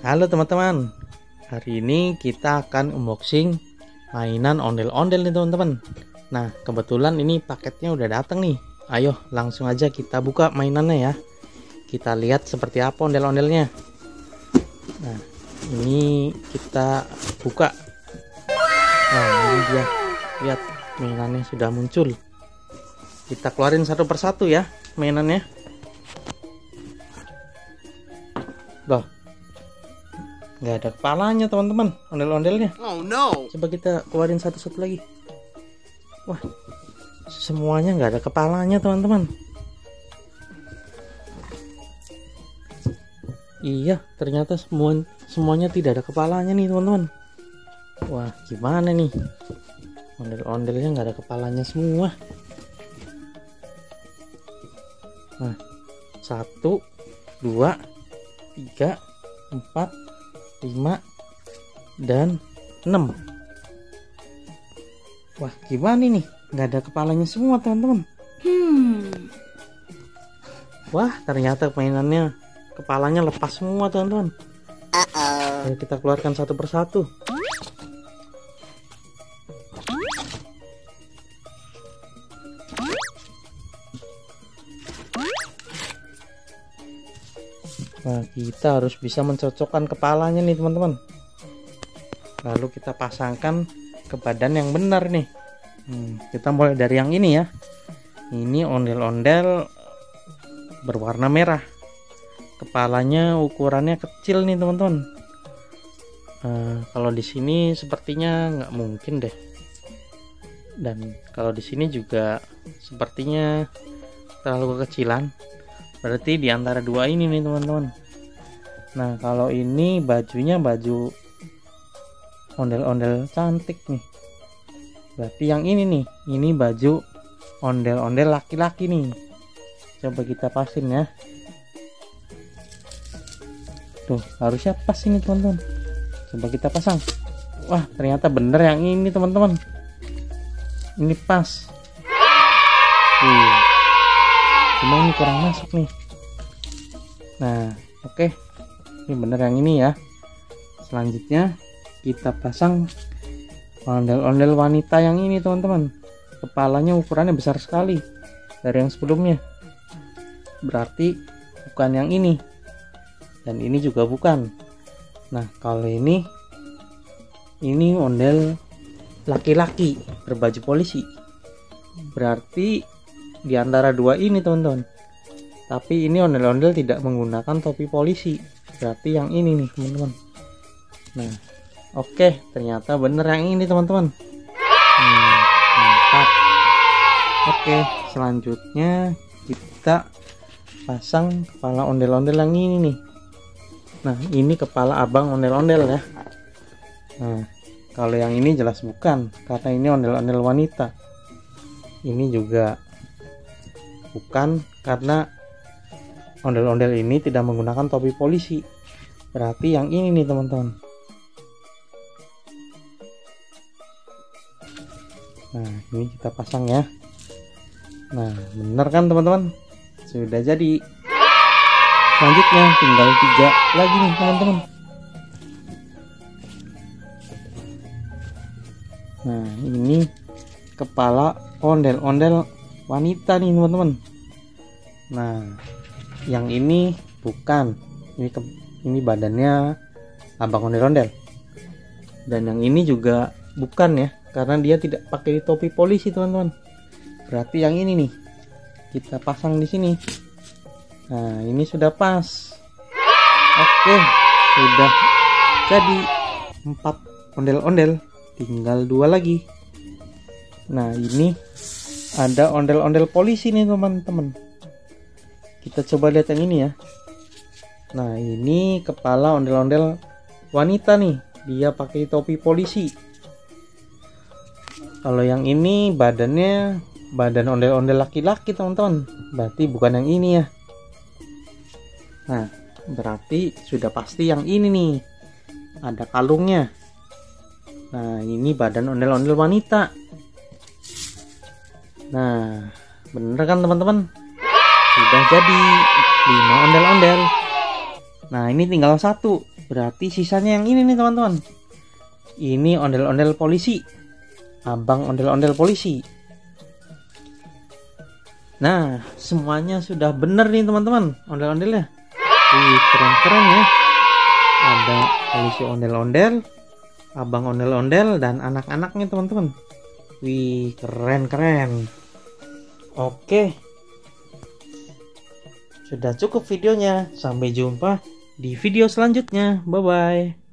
Halo teman-teman, hari ini kita akan unboxing mainan ondel-ondel nih teman-teman. Nah kebetulan ini paketnya udah datang nih. Ayo langsung aja kita buka mainannya ya. Kita lihat seperti apa ondel-ondelnya. Nah ini kita buka. Nah ini dia, lihat mainannya sudah muncul. Kita keluarin satu persatu ya mainannya. Loh, nggak ada kepalanya teman-teman, ondel-ondelnya. Oh no. Coba kita keluarin satu-satu lagi. Wah, semuanya nggak ada kepalanya teman-teman. Iya, ternyata semuanya tidak ada kepalanya nih teman-teman. Wah, gimana nih? Ondel-ondelnya nggak ada kepalanya semua. Nah, 1, 2, 3, 4, 5, dan 6. Wah, gimana nih? Nggak ada kepalanya semua teman-teman. Wah, ternyata mainannya kepalanya lepas semua teman-teman. Ayo kita keluarkan satu persatu. Nah, kita harus bisa mencocokkan kepalanya nih teman-teman. Lalu kita pasangkan ke badan yang benar nih. Kita mulai dari yang ini ya. Ini ondel-ondel berwarna merah. Kepalanya ukurannya kecil nih teman-teman. Kalau di sini sepertinya nggak mungkin deh. Dan kalau di sini juga sepertinya terlalu kekecilan. Berarti di antara dua ini nih teman-teman. Nah kalau ini bajunya baju ondel-ondel cantik nih. Berarti yang ini nih, ini baju ondel-ondel laki-laki nih. Coba kita pasin ya. Tuh harusnya pas ini teman-teman. Coba kita pasang. Wah ternyata bener yang ini teman-teman. Ini pas. Cuma ini kurang masuk nih. Nah oke, ini bener yang ini ya. Selanjutnya kita pasang ondel-ondel wanita yang ini teman-teman. Kepalanya ukurannya besar sekali dari yang sebelumnya. Berarti bukan yang ini. Dan ini juga bukan. Nah kalau ini ondel laki-laki berbaju polisi. Berarti di antara dua ini teman-teman. Tapi ini ondel-ondel tidak menggunakan topi polisi. Berarti yang ini nih teman-teman. Nah oke, ternyata bener yang ini teman-teman. Mantap. Oke, selanjutnya kita pasang kepala ondel-ondel yang ini nih. Nah ini kepala abang ondel-ondel ya. Nah kalau yang ini jelas bukan, karena ini ondel-ondel wanita. Ini juga bukan, karena ondel-ondel ini tidak menggunakan topi polisi. Berarti yang ini nih teman-teman. Nah ini kita pasang ya. Nah bener kan teman-teman, sudah jadi. Selanjutnya tinggal 3 lagi nih teman-teman. Nah ini kepala ondel-ondel wanita nih teman-teman. Nah yang ini bukan, ini badannya abang ondel-ondel. Dan yang ini juga bukan ya, karena dia tidak pakai topi polisi teman-teman. Berarti yang ini nih kita pasang di sini. Nah ini sudah pas. Oke, sudah jadi 4 ondel-ondel, tinggal 2 lagi. Nah ini ada ondel-ondel polisi nih teman-teman. Kita coba lihat yang ini ya. Nah ini kepala ondel-ondel wanita nih, dia pakai topi polisi. Kalau yang ini badannya badan ondel-ondel laki-laki teman-teman. Berarti bukan yang ini ya. Nah berarti sudah pasti yang ini nih, ada kalungnya. Nah ini badan ondel-ondel wanita. Nah bener kan teman-teman, sudah jadi 5 ondel-ondel. Nah ini tinggal 1. Berarti sisanya yang ini nih teman-teman. Ini ondel-ondel polisi. Abang ondel-ondel polisi. Nah, semuanya sudah bener nih teman-teman, ondel-ondelnya. Wih, keren-keren ya. Ada polisi ondel-ondel, abang ondel-ondel, dan anak-anaknya teman-teman. Wih, keren-keren. Oke. Sudah cukup videonya. Sampai jumpa di video selanjutnya. Bye-bye.